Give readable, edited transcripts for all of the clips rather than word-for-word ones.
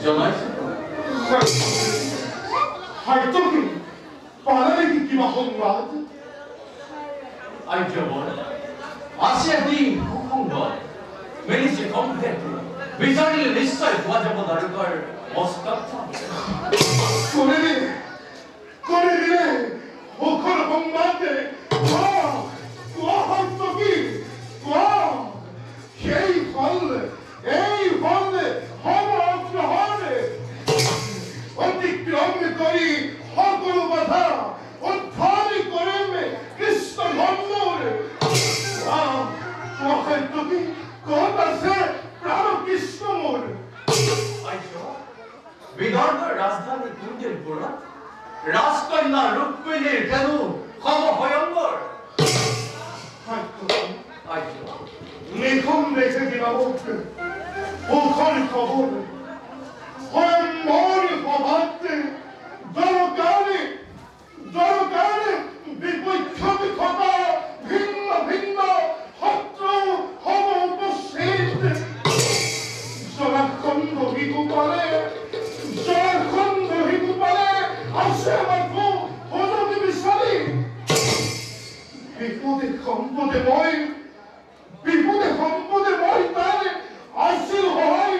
জনাইছে হয়তো কি পালালে কি কিবা সংবাদ আইজবল আছে দিন সুসংবাদ মেলিছে কমপ্লেটলি বিচাৰিলে নিশ্চয় পোৱা যাব দাৰোগাৰ মস্তক করে দিলে ওখর সংবাদে হয়তো কি সেই ফল এই ফল হবে অতিক্রম করি সকল কথা উদ্ধারি করে কৃষ্ণ ধর্মের হয়তো কি কথা সে প্রাণ কৃষ্ণ মোর বিদর্ভের রাজধানী কুঞ্জলপুর রাজকন্যা রুক্মিণীর কেন খব ভয়ঙ্কর নিখুম রেখে দিলাম ওখান খবর মোর প্রভাতে দরকারে বিপক্ষ বিপদা ভিন্ন ভিন্ন শত্রু হব উপস্থিত জলাখণ্ড হিতু পালে আসে আমার ভোজনে বিচারি বিপদে সম্পদে মই তারে আসিল হয়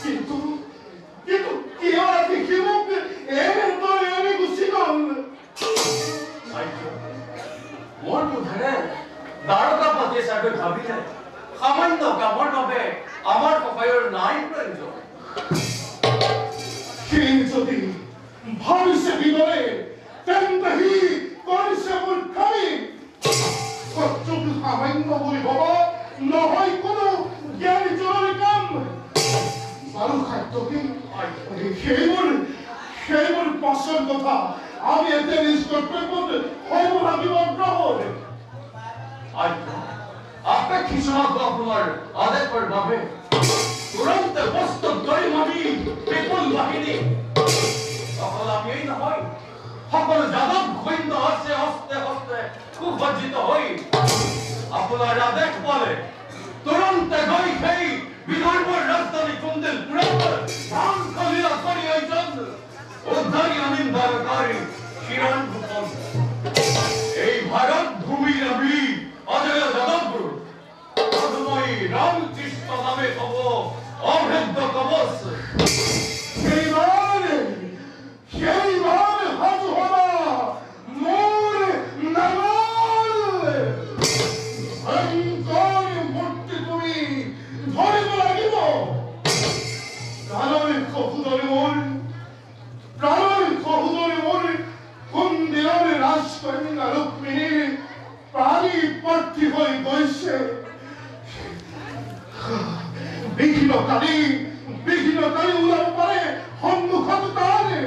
কিন্তু কেউ দেখিব এনে গুছি গল মোৰ বোধেৰে দাৰোগা পাতি চাগে ভাবিলে সামান্য কামৰ বাবে আমাৰ সহায়ৰ নাই প্ৰয়োজন সেই যদি ভাবিছে বিদৰে তেন্তে হি কৰিছে মূৰ্খামি শত্ৰুক সামান্য বুলি ভবা নহয় কোনো জ্ঞানী জনৰ কাম বাৰু খাদ্য কি সেইবোৰ পাছৰ কথা আমি এতিয়া নিজ কৰ্তব্যত হ'ব লাগিব গ্ৰহণ আপেক্ষিত আপোনাৰ আদেশৰ বাবে তুৰন্ত প্ৰস্তুত কৰিম আমি বিপুল বাহিনী অকল আমিয়েই নহয় সকলো যাদৱ সৈন্য আছে হস্তে সুসজ্জিত হৈ আপোনাৰ আদেশ পালে তুৰন্ত গৈ সেই বিদৰ্ভৰ ৰাজধানী কুঞ্জলপুৰত ধান কৰি আয়োজন উদ্ধাৰি আনিম দাৰোগাৰ শিৰণ ভূষণ এই ভাৰত ভূমিৰ আমি অজয় যাদৱ মধুময়ী ৰামকৃষ্ণ নামে হব অভেদ্য কবচ সেইবার হাত হবা মোর নামাল ভয়ঙ্কর মূর্তি তুমি ধরিব লাগিব প্রাণের কহুদরে মোর কোন দিনের রাজকন্যা রুক্মিণীর প্রাণী প্রার্থী হয়ে গৈছে বিঘ্নকারী ওলাব পাৰে সন্মুখত তাৰে